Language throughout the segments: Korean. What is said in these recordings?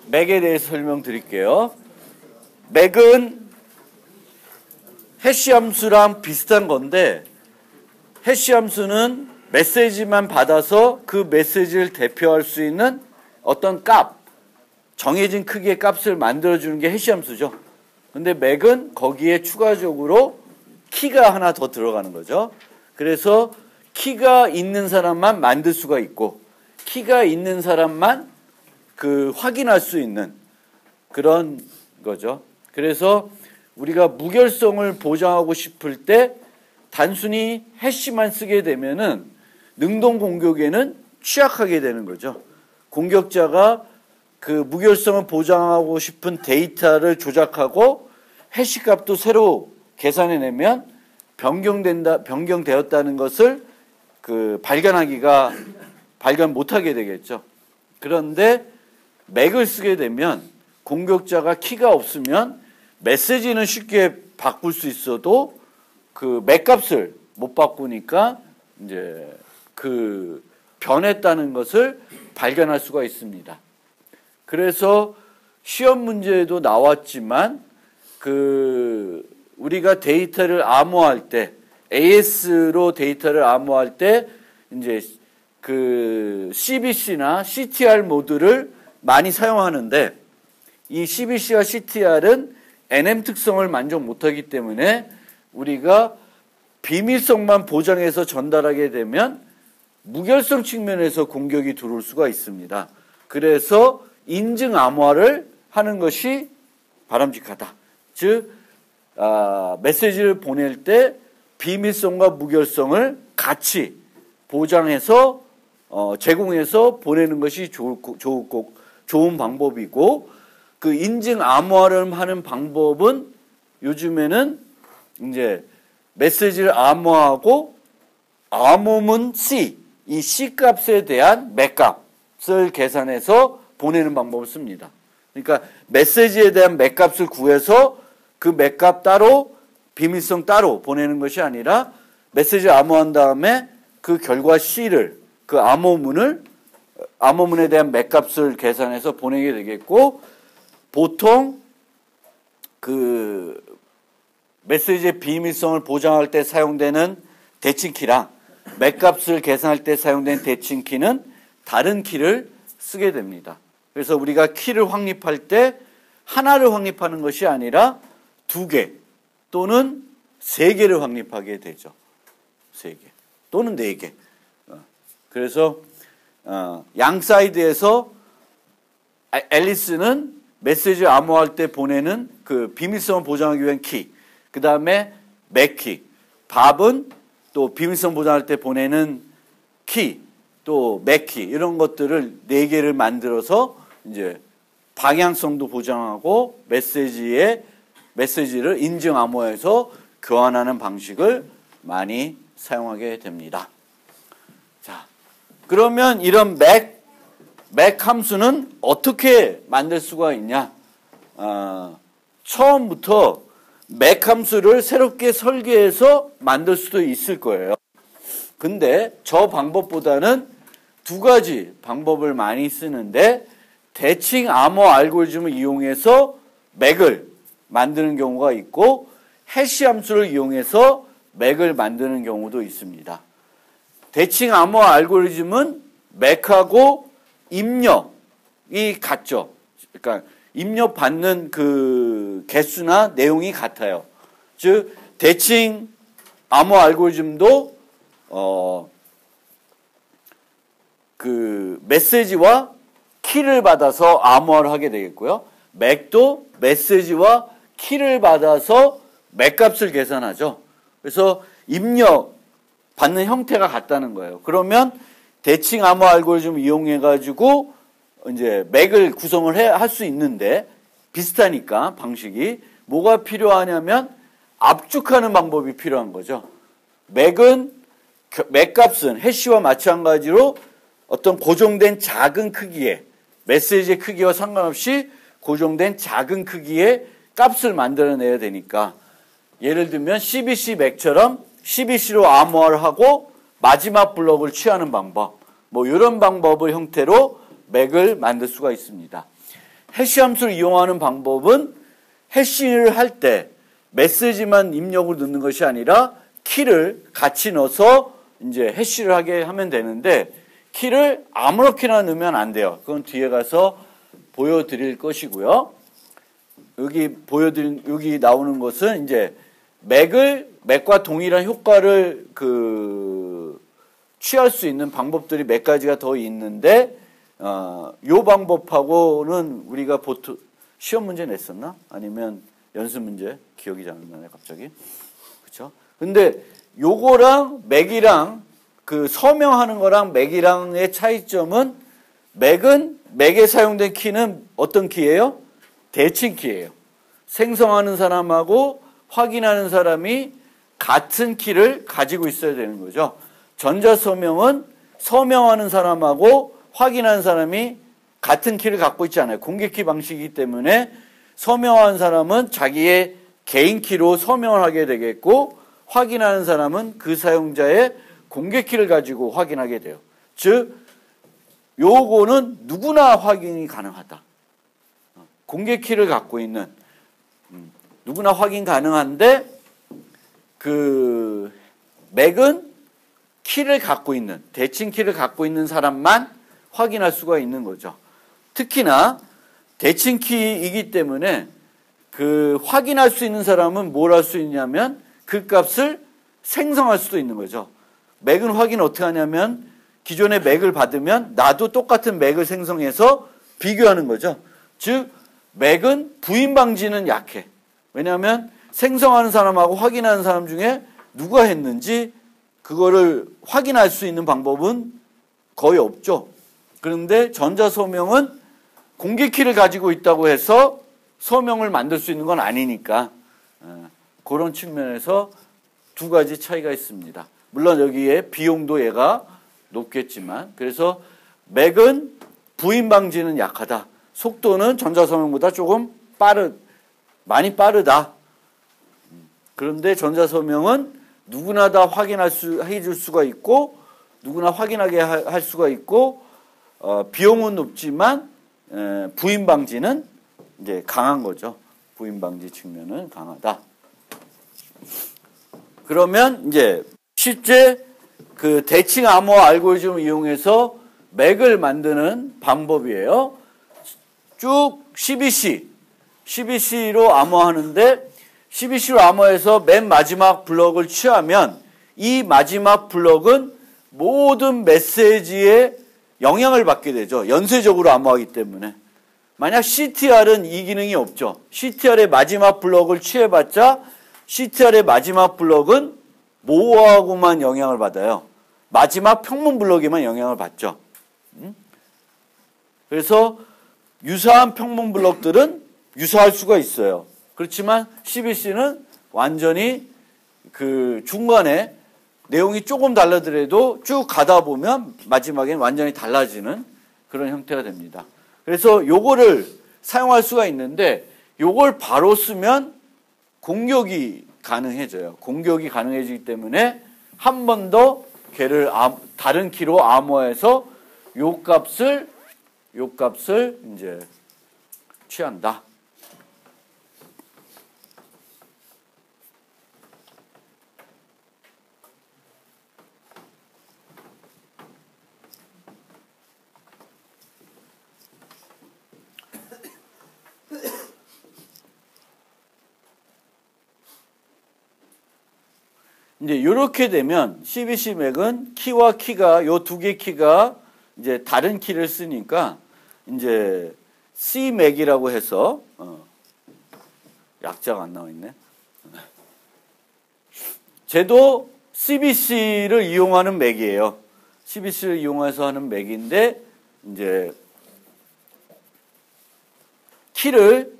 맥에 대해서 설명드릴게요. 맥은 해시 함수랑 비슷한 건데, 해시 함수는 메시지만 받아서 그 메시지를 대표할 수 있는 어떤 값, 정해진 크기의 값을 만들어주는 게 해시 함수죠. 근데 맥은 거기에 추가적으로 키가 하나 더 들어가는 거죠. 그래서 키가 있는 사람만 만들 수가 있고, 키가 있는 사람만 확인할 수 있는 그런 거죠. 그래서 우리가 무결성을 보장하고 싶을 때 단순히 해시만 쓰게 되면은 능동 공격에는 취약하게 되는 거죠. 공격자가 그 무결성을 보장하고 싶은 데이터를 조작하고 해시 값도 새로 계산해내면 변경되었다는 것을 발견 못하게 되겠죠. 그런데 맥을 쓰게 되면 공격자가 키가 없으면 메시지는 쉽게 바꿀 수 있어도 그 맥 값을 못 바꾸니까 이제 변했다는 것을 발견할 수가 있습니다. 그래서 시험 문제에도 나왔지만 우리가 데이터를 암호할 때 AS로 데이터를 암호할 때 이제 CBC나 CTR 모드를 많이 사용하는데, 이 CBC와 CTR은 NM 특성을 만족 못하기 때문에 우리가 비밀성만 보장해서 전달하게 되면 무결성 측면에서 공격이 들어올 수가 있습니다. 그래서 인증 암호화를 하는 것이 바람직하다. 즉 메시지를 보낼 때 비밀성과 무결성을 같이 보장해서 제공해서 보내는 것이 좋은 방법이고, 그 인증 암호화를 하는 방법은 요즘에는 이제 메시지를 암호화하고 암호문 C, 이 C 값에 대한 맥 값을 계산해서 보내는 방법을 씁니다. 그러니까 메시지에 대한 맥 값을 구해서 그 맥 값 따로 비밀성 따로 보내는 것이 아니라 메시지를 암호한 다음에 그 결과 C를, 그 암호문에 대한 맥 값을 계산해서 보내게 되겠고, 보통 메시지의 비밀성을 보장할 때 사용되는 대칭키랑 맥 값을 계산할 때 사용된 대칭키는 다른 키를 쓰게 됩니다. 그래서 우리가 키를 확립할 때 하나를 확립하는 것이 아니라 2개 또는 3개를 확립하게 되죠. 3개 또는 4개. 그래서 양 사이드에서 앨리스는 메시지 암호할 때 보내는 그 비밀성을 보장하기 위한 키, 그 다음에 맥키, 밥은 또 비밀성 보장할 때 보내는 키, 또 맥키, 이런 것들을 4개를 만들어서 이제 방향성도 보장하고 메시지를 인증 암호해서 교환하는 방식을 많이 사용하게 됩니다. 자, 그러면 이런 맥 함수는 어떻게 만들 수가 있냐? 처음부터 맥 함수를 새롭게 설계해서 만들 수도 있을 거예요. 근데 저 방법보다는 2가지 방법을 많이 쓰는데, 대칭 암호 알고리즘을 이용해서 맥을 만드는 경우가 있고, 해시 함수를 이용해서 맥을 만드는 경우도 있습니다. 대칭 암호 알고리즘은 맥하고 입력이 같죠. 그러니까 입력받는 그 개수나 내용이 같아요. 즉 대칭 암호 알고리즘도 그 메시지와 키를 받아서 암호화를 하게 되겠고요. 맥도 메시지와 키를 받아서 맥 값을 계산하죠. 그래서 입력 받는 형태가 같다는 거예요. 그러면 대칭 암호 알고리즘을 이용해 가지고 이제 맥을 구성을 할 수 있는데, 비슷하니까 방식이 뭐가 필요하냐면 압축하는 방법이 필요한 거죠. 맥 값은 해시와 마찬가지로 어떤 고정된 작은 크기의, 메시지의 크기와 상관없이 고정된 작은 크기의 값을 만들어내야 되니까, 예를 들면 CBC 맥처럼 CBC로 암호화를 하고 마지막 블럭을 취하는 방법, 뭐 이런 방법의 형태로 맥을 만들 수가 있습니다. 해시 함수를 이용하는 방법은 해시를 할 때 메시지만 입력을 넣는 것이 아니라 키를 같이 넣어서 이제 해시를 하게 하면 되는데 키를 아무렇게나 넣으면 안 돼요. 그건 뒤에 가서 보여드릴 것이고요. 여기 나오는 것은 이제 맥과 동일한 효과를 취할 수 있는 방법들이 몇 가지가 더 있는데 요 방법하고는 우리가 보통 시험 문제 냈었나? 아니면 연습 문제? 기억이 잘 안 나네 갑자기. 그렇죠? 근데 요거랑 맥이랑 서명하는 거랑 맥이랑의 차이점은 맥에 사용된 키는 어떤 키예요? 대칭 키예요. 생성하는 사람하고 확인하는 사람이 같은 키를 가지고 있어야 되는 거죠. 전자서명은 서명하는 사람하고 확인하는 사람이 같은 키를 갖고 있지 않아요. 공개키 방식이기 때문에 서명한 사람은 자기의 개인 키로 서명을 하게 되겠고 확인하는 사람은 그 사용자의 공개키를 가지고 확인하게 돼요. 즉 요거는 누구나 확인이 가능하다. 공개키를 갖고 있는 누구나 확인 가능한데 맥은 키를 갖고 있는 대칭 키를 갖고 있는 사람만 확인할 수가 있는 거죠. 특히나 대칭 키이기 때문에 확인할 수 있는 사람은 뭘 할 수 있냐면 그 값을 생성할 수도 있는 거죠. 맥은 확인 어떻게 하냐면 기존의 맥을 받으면 나도 똑같은 맥을 생성해서 비교하는 거죠. 즉 맥은 부인 방지는 약해. 왜냐하면 생성하는 사람하고 확인하는 사람 중에 누가 했는지 그거를 확인할 수 있는 방법은 거의 없죠. 그런데 전자서명은 공개키를 가지고 있다고 해서 서명을 만들 수 있는 건 아니니까 그런 측면에서 두 가지 차이가 있습니다. 물론 여기에 비용도 얘가 높겠지만 그래서 맥은 부인 방지는 약하다. 속도는 전자서명보다 조금 많이 빠르다. 그런데 전자서명은 누구나 다 해줄 수가 있고 누구나 확인하게 할 수가 있고 비용은 높지만 부인 방지는 이제 강한 거죠. 부인 방지 측면은 강하다. 그러면 이제 실제 대칭 암호 알고리즘을 이용해서 맥을 만드는 방법이에요. 쭉 CBC로 암호하는데 CBC로 암호해서 맨 마지막 블럭을 취하면 이 마지막 블럭은 모든 메시지에 영향을 받게 되죠. 연쇄적으로 암호하기 때문에. 만약 CTR은 이 기능이 없죠. CTR의 마지막 블럭을 취해봤자 CTR의 마지막 블럭은 뭐하고만 영향을 받아요. 마지막 평문 블럭에만 영향을 받죠. 그래서 유사한 평문 블럭들은 유사할 수가 있어요. 그렇지만 CBC는 완전히 중간에 내용이 조금 달라더라도 쭉 가다 보면 마지막엔 완전히 달라지는 그런 형태가 됩니다. 그래서 요거를 사용할 수가 있는데 요걸 바로 쓰면 공격이 가능해져요. 공격이 가능해지기 때문에 한 번 더 걔를 다른 키로 암호해서 요 값을 이제 취한다. 이제 이렇게 되면 CBC 맥은 키와 키가 요 두 개 키가 이제 다른 키를 쓰니까 이제 C 맥이라고 해서 약자가 안 나와 있네. 쟤도 CBC를 이용하는 맥이에요. CBC를 이용해서 하는 맥인데 이제 키를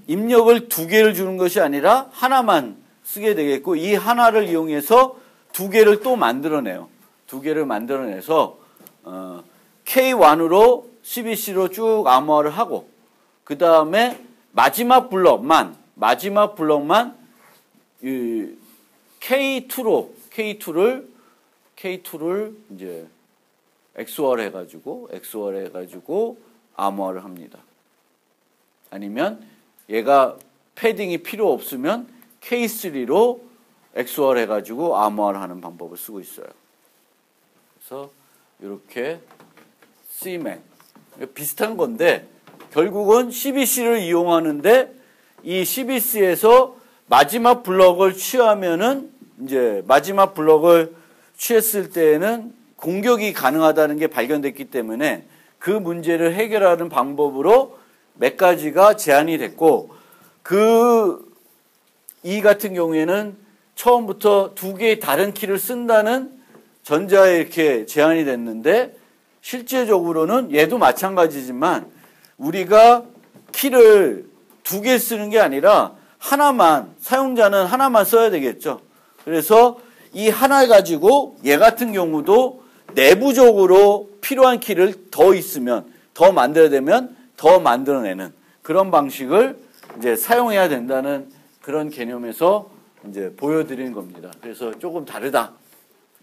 입력을 두 개를 주는 것이 아니라 하나만 쓰게 되겠고 이 하나를 이용해서 두 개를 또 만들어내요. 두 개를 만들어내서 K1으로 CBC로 쭉 암호화를 하고 그 다음에 마지막 블럭만 K2를 이제 XOR 해가지고 암호화를 합니다. 아니면 얘가 패딩이 필요 없으면 K3로 엑스월 해가지고 암호화를 하는 방법을 쓰고 있어요. 그래서 이렇게 Cmac 비슷한 건데 결국은 CBC를 이용하는데 이 CBC에서 마지막 블럭을 취하면은 이제 마지막 블럭을 취했을 때에는 공격이 가능하다는 게 발견됐기 때문에 그 문제를 해결하는 방법으로 몇 가지가 제안이 됐고 이 같은 경우에는 처음부터 두 개의 다른 키를 쓴다는 전자에 이렇게 제안이 됐는데 실제적으로는 얘도 마찬가지지만 우리가 키를 두 개 쓰는 게 아니라 하나만, 사용자는 하나만 써야 되겠죠. 그래서 이 하나 가지고 얘 같은 경우도 내부적으로 필요한 키를 더 있으면, 더 만들어야 되면 더 만들어내는 그런 방식을 이제 사용해야 된다는 그런 개념에서 이제 보여드리는 겁니다. 그래서 조금 다르다.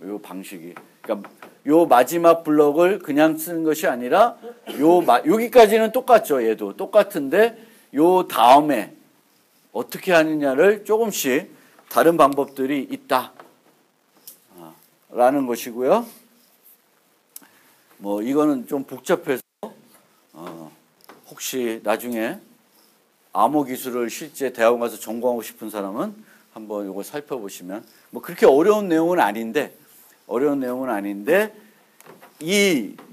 요 방식이. 그러니까 요 마지막 블럭을 그냥 쓰는 것이 아니라 여기까지는 똑같죠. 얘도 똑같은데 요 다음에 어떻게 하느냐를 조금씩 다른 방법들이 있다. 라는 것이고요. 뭐 이거는 좀 복잡해서 혹시 나중에 암호 기술을 실제 대학원 가서 전공하고 싶은 사람은 한번 이걸 살펴보시면 뭐 그렇게 어려운 내용은 아닌데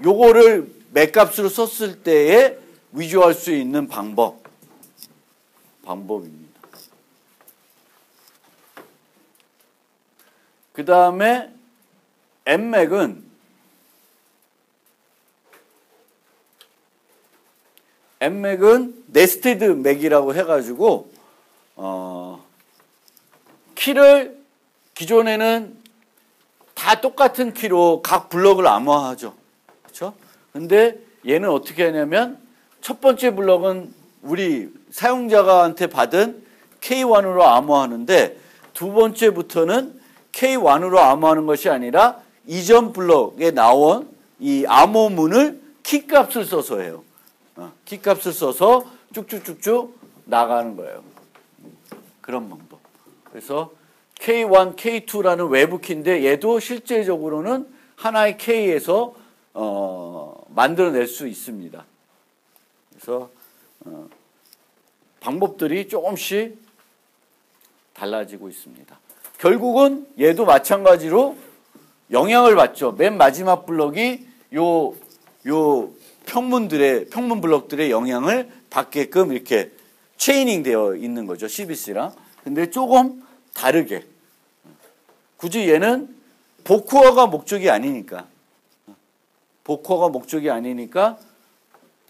요거를 맥값으로 썼을 때에 위조할 수 있는 방법입니다. 그 다음에 Mmac은 네스티드 맥이라고 해가지고 키를 기존에는 다 똑같은 키로 각 블럭을 암호화하죠. 그렇죠? 근데 얘는 어떻게 하냐면 첫 번째 블럭은 우리 사용자한테 받은 K1으로 암호하는데 두 번째부터는 K1으로 암호하는 것이 아니라 이전 블럭에 나온 이 암호문을 키값을 써서 해요. 키값을 써서 쭉쭉쭉쭉 나가는 거예요. 그런 방법. 그래서 K1, K2라는 외부 키인데 얘도 실제적으로는 하나의 K에서 만들어낼 수 있습니다. 그래서 방법들이 조금씩 달라지고 있습니다. 결국은 얘도 마찬가지로 영향을 받죠. 맨 마지막 블럭이 요 평문 블럭들의 영향을 받게끔 이렇게 체이닝 되어 있는 거죠. CBC랑. 근데 조금 다르게. 굳이 얘는 복호화가 목적이 아니니까.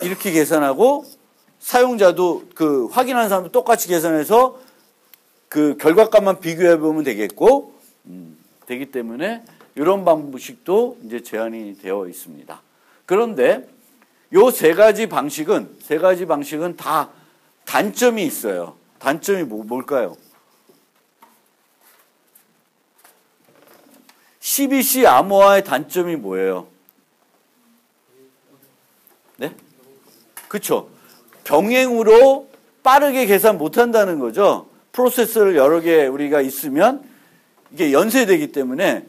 이렇게 계산하고 사용자도 그 확인하는 사람도 똑같이 계산해서 그 결과값만 비교해 보면 되겠고, 되기 때문에 이런 방식도 이제 제한이 되어 있습니다. 그런데 요 세 가지 방식은 다 단점이 있어요. 단점이 뭘까요? CBC 암호화의 단점이 뭐예요? 네? 그렇죠. 병행으로 빠르게 계산 못한다는 거죠. 프로세서를 여러 개 우리가 있으면 이게 연쇄되기 때문에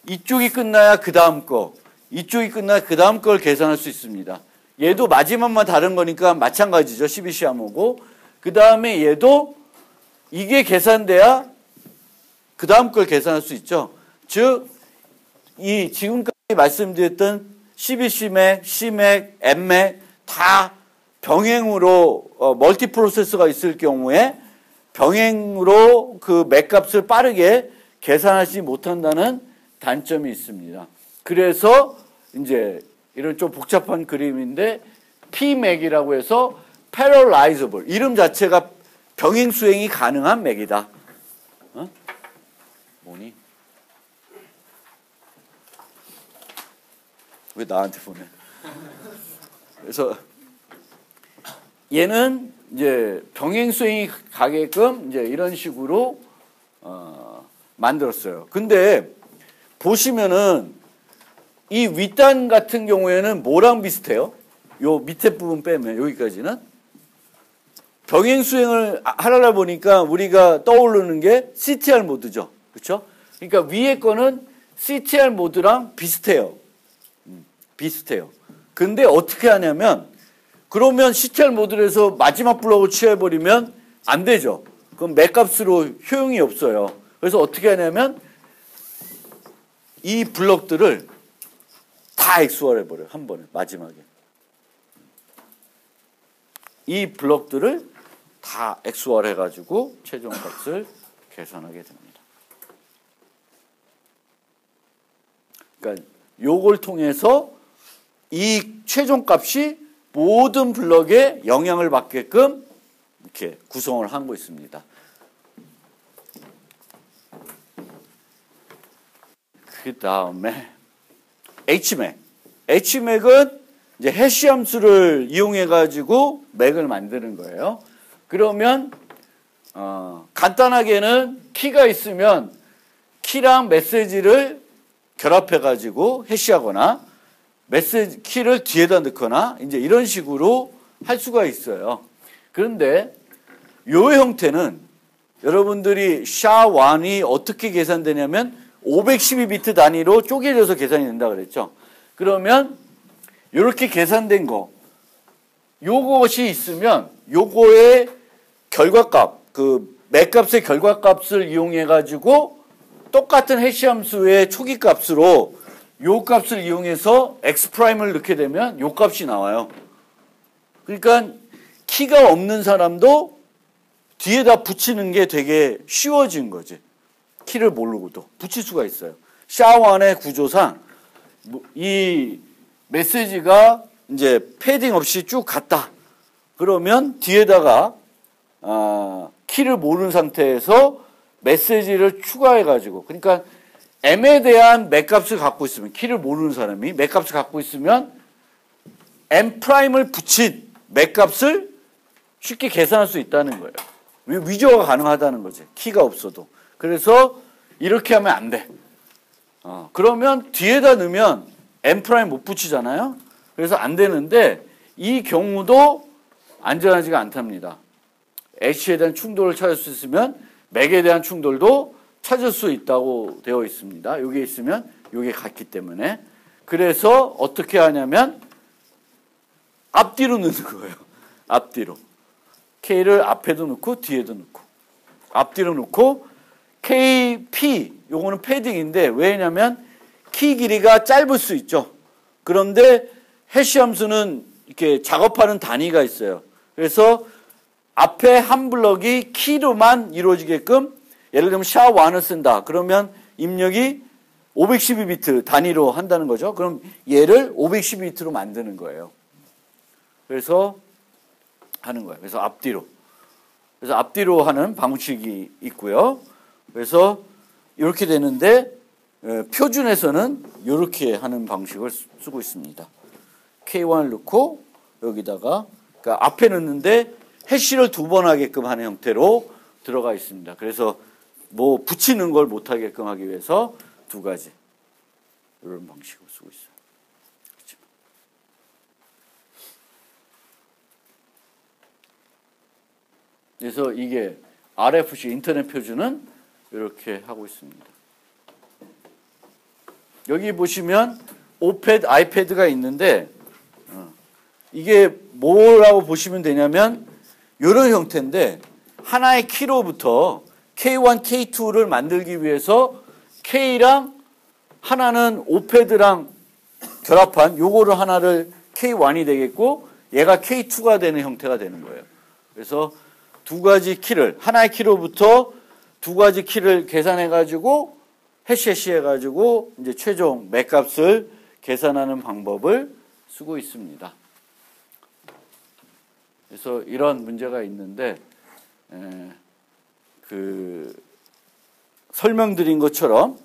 이쪽이 끝나야 그 다음 거, 이쪽이 끝나야 그 다음 걸 계산할 수 있습니다. 얘도 마지막만 다른 거니까 마찬가지죠. CBC 암호고. 그 다음에 얘도 이게 계산돼야 그 다음 걸 계산할 수 있죠. 즉, 이 지금까지 말씀드렸던 CBC맥, C맥, M맥 다 병행으로 멀티 프로세서가 있을 경우에 병행으로 그 맥값을 빠르게 계산하지 못한다는 단점이 있습니다. 그래서 이제 이런 좀 복잡한 그림인데 P맥이라고 해서 Parallelizable, 이름 자체가 병행 수행이 가능한 맥이다. 뭐니? 왜 나한테 보내? 그래서 얘는 이제 병행 수행이 가게끔 이제 이런 식으로 만들었어요. 근데 보시면은 이 윗단 같은 경우에는 뭐랑 비슷해요? 요 밑에 부분 빼면 여기까지는 병행 수행을 하려다 보니까 우리가 떠오르는 게 CTR 모드죠. 그렇죠? 그러니까 위에 거는 CTR 모드랑 비슷해요. 비슷해요. 근데 어떻게 하냐면 그러면 CTR 모드에서 마지막 블럭을 취해버리면 안 되죠. 그럼 맥값으로 효용이 없어요. 그래서 어떻게 하냐면 이 블럭들을 다 XOR 해버려요. 한 번에 마지막에. 이 블럭들을 다 XOR 해가지고 최종값을 계산하게 됩니다. 그러니까 요걸 통해서 이 최종값이 모든 블럭에 영향을 받게끔 이렇게 구성을 하고 있습니다. 그 다음에 HMAC. HMAC은 이제 해시 함수를 이용해 가지고 맥을 만드는 거예요. 그러면 간단하게는 키가 있으면 키랑 메시지를 결합해 가지고 해시하거나 메시지 키를 뒤에다 넣거나 이제 이런 식으로 할 수가 있어요. 그런데 요 형태는 여러분들이 SHA-1이 어떻게 계산되냐면 512비트 단위로 쪼개져서 계산이 된다 그랬죠. 그러면 이렇게 계산된 거 요것이 있으면 요거의 결과값 그 맥값의 결과값을 이용해 가지고 똑같은 해시 함수의 초기 값으로 요 값을 이용해서 X'을 넣게 되면 요 값이 나와요. 그러니까 키가 없는 사람도 뒤에다 붙이는 게 되게 쉬워진 거지. 키를 모르고도 붙일 수가 있어요. SHA-1의 구조상 이 메시지가 이제 패딩 없이 쭉 갔다. 그러면 뒤에다가 키를 모르는 상태에서 메시지를 추가해가지고 그러니까 M에 대한 맥값을 갖고 있으면 키를 모르는 사람이 맥값을 갖고 있으면 M'을 붙인 맥값을 쉽게 계산할 수 있다는 거예요. 위조가 가능하다는 거지. 키가 없어도. 그래서 이렇게 하면 안 돼. 그러면 뒤에다 넣으면 M' 못 붙이잖아요. 그래서 안 되는데 이 경우도 안전하지가 않답니다. H에 대한 충돌을 찾을 수 있으면 맥에 대한 충돌도 찾을 수 있다고 되어 있습니다. 여기에 있으면 여기에 같기 때문에. 그래서 어떻게 하냐면 앞뒤로 넣는 거예요. 앞뒤로. K를 앞에도 넣고 뒤에도 넣고. 앞뒤로 넣고 KP 요거는 패딩인데 왜냐면 키 길이가 짧을 수 있죠. 그런데 해시 함수는 이렇게 작업하는 단위가 있어요. 그래서 앞에 한 블럭이 키로만 이루어지게끔 예를 들면 SHA-1을 쓴다. 그러면 입력이 512비트 단위로 한다는 거죠. 그럼 얘를 512비트로 만드는 거예요. 그래서 하는 거예요. 그래서 앞뒤로. 그래서 앞뒤로 하는 방식이 있고요. 그래서 이렇게 되는데 표준에서는 이렇게 하는 방식을 쓰고 있습니다. K1을 넣고 여기다가 그러니까 앞에 넣는데 해시를 2번 하게끔 하는 형태로 들어가 있습니다. 그래서 뭐 붙이는 걸 못하게끔 하기 위해서 두 가지 이런 방식으로 쓰고 있어요. 그래서 이게 RFC 인터넷 표준은 이렇게 하고 있습니다. 여기 보시면 오패드, 아이패드가 있는데 이게 뭐라고 보시면 되냐면 이런 형태인데 하나의 키로부터 K1, K2를 만들기 위해서 K랑 하나는 오패드랑 결합한 요거를 하나를 K1이 되겠고 얘가 K2가 되는 형태가 되는 거예요. 그래서 두 가지 키를 하나의 키로부터 두 가지 키를 계산해 가지고 해시해 가지고 이제 최종 맥값을 계산하는 방법을 쓰고 있습니다. 그래서 이런 문제가 있는데 그 설명드린 것처럼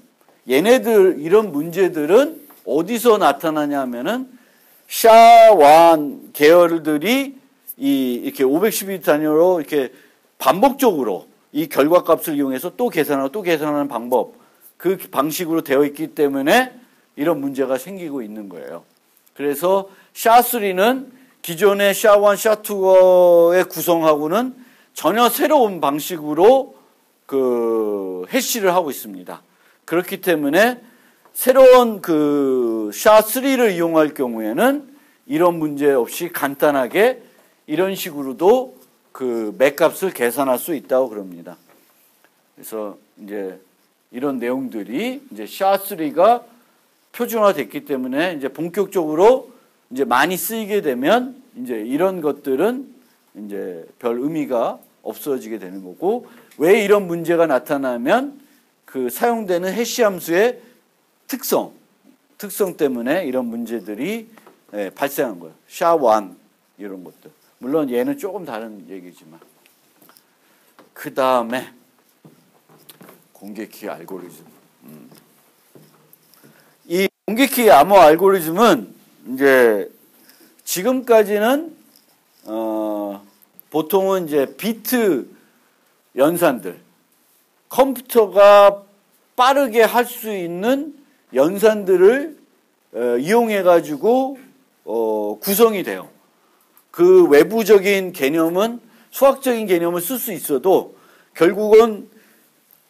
얘네들 이런 문제들은 어디서 나타나냐 하면은 SHA-1 계열들이 이렇게 512비트 단위로 이렇게 반복적으로 이 결과값을 이용해서 또 계산하고 또 계산하는 방법 그 방식으로 되어 있기 때문에 이런 문제가 생기고 있는 거예요. 그래서 SHA-3는 기존의 샤1, 샤2의 구성하고는 전혀 새로운 방식으로 그 해시를 하고 있습니다. 그렇기 때문에 새로운 그 샤3를 이용할 경우에는 이런 문제 없이 간단하게 이런 식으로도 그 맥값을 계산할 수 있다고 그럽니다. 그래서 이제 이런 내용들이 이제 샤3가 표준화됐기 때문에 이제 본격적으로 이제 많이 쓰이게 되면 이제 이런 것들은 이제 별 의미가 없어지게 되는 거고, 왜 이런 문제가 나타나면 그 사용되는 해시 함수의 특성 때문에 이런 문제들이 발생한 거예요. 샤1 이런 것들. 물론 얘는 조금 다른 얘기지만. 그 다음에 공개키 알고리즘. 이 공개키 암호 알고리즘은 이제 지금까지는 보통은 이제 비트 연산들, 컴퓨터가 빠르게 할 수 있는 연산들을 이용해 가지고 구성이 돼요. 그 외부적인 개념은, 수학적인 개념을 쓸 수 있어도 결국은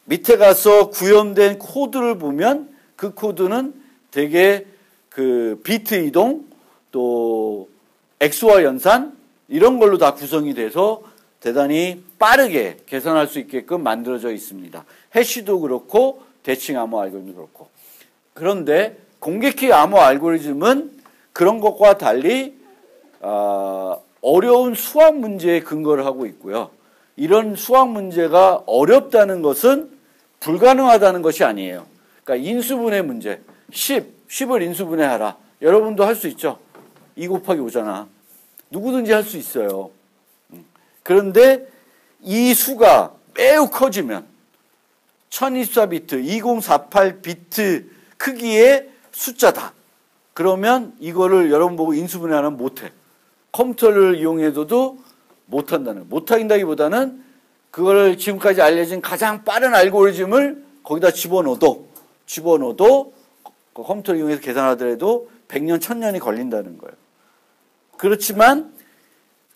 밑에 가서 구현된 코드를 보면 그 코드는 되게 그 비트 이동, 또 XY 연산 이런 걸로 다 구성이 돼서 대단히 빠르게 계산할 수 있게끔 만들어져 있습니다. 해시도 그렇고 대칭 암호 알고리즘도 그렇고. 그런데 공개키 암호 알고리즘은 그런 것과 달리 어려운 수학 문제에 근거를 하고 있고요. 이런 수학 문제가 어렵다는 것은 불가능하다는 것이 아니에요. 그러니까 인수분해 문제, 10을 인수분해하라. 여러분도 할 수 있죠. 2 곱하기 5잖아. 누구든지 할 수 있어요. 그런데 이 수가 매우 커지면 1024비트, 2048비트 크기의 숫자다. 그러면 이거를 여러분 보고 인수분해하면 못해. 컴퓨터를 이용해서도 못한다는, 못한다기보다는 그걸 지금까지 알려진 가장 빠른 알고리즘을 거기다 집어넣어도 컴퓨터를 이용해서 계산하더라도 100년, 1000년이 걸린다는 거예요. 그렇지만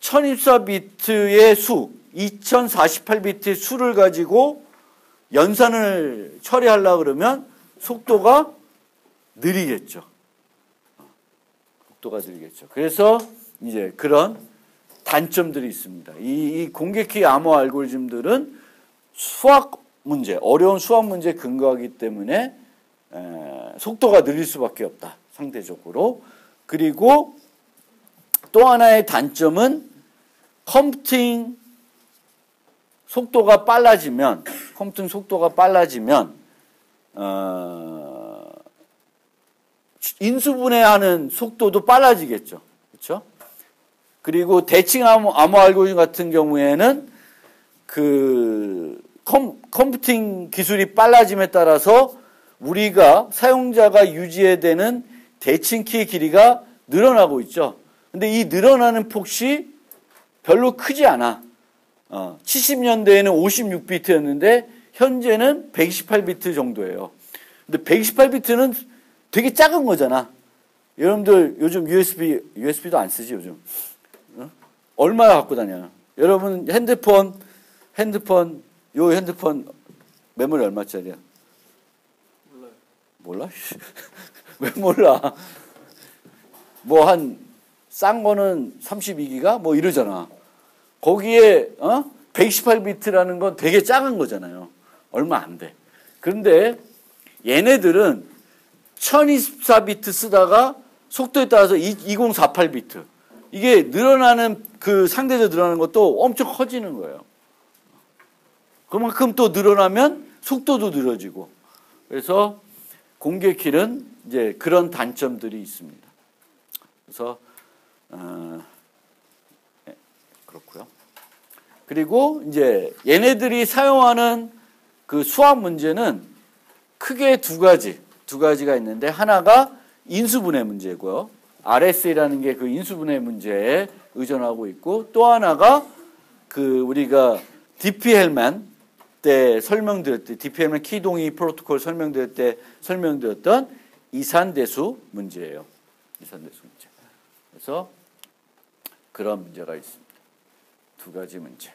1024비트의 수, 2048비트의 수를 가지고 연산을 처리하려고 그러면 속도가 느리겠죠. 그래서 이제 그런 단점들이 있습니다. 이 공개키 암호 알고리즘들은 수학 문제, 어려운 수학 문제에 근거하기 때문에 속도가 느릴 수밖에 없다. 상대적으로. 그리고 또 하나의 단점은 컴퓨팅 속도가 빨라지면 인수분해하는 속도도 빨라지겠죠. 그렇죠? 그리고 대칭 암호 알고리즘 같은 경우에는 그 컴퓨팅 기술이 빨라짐에 따라서 우리가 사용자가 유지해야 되는 대칭 키의 길이가 늘어나고 있죠. 근데 이 늘어나는 폭이 별로 크지 않아. 70년대에는 56비트였는데 현재는 128비트 정도예요. 근데 128비트는 되게 작은 거잖아. 여러분들 요즘 USB도 안 쓰지 요즘. 얼마나 갖고 다녀요? 여러분 핸드폰 메모리 얼마짜리야? 몰라? 왜 몰라? 뭐 한 싼 거는 32기가 뭐 이러잖아. 거기에 128비트라는 건 되게 작은 거잖아요. 얼마 안 돼. 그런데 얘네들은 1024비트 쓰다가 속도에 따라서 2048비트. 이게 늘어나는 그 상대적으로 늘어나는 것도 엄청 커지는 거예요. 그만큼 또 늘어나면 속도도 늘어지고. 그래서 공개키는 이제 그런 단점들이 있습니다. 그래서 그렇고요. 그리고 이제 얘네들이 사용하는 그 수학 문제는 크게 두 가지가 있는데, 하나가 인수분해 문제고요. RSA라는 게 그 인수분해 문제에 의존하고 있고, 또 하나가 그 우리가 DP-헬만 때 설명드렸던, DP-헬만 키동의 프로토콜 설명드릴 때 설명드렸던 이산대수 문제예요. 이산대수 문제. 그래서 그런 문제가 있습니다. 두 가지 문제.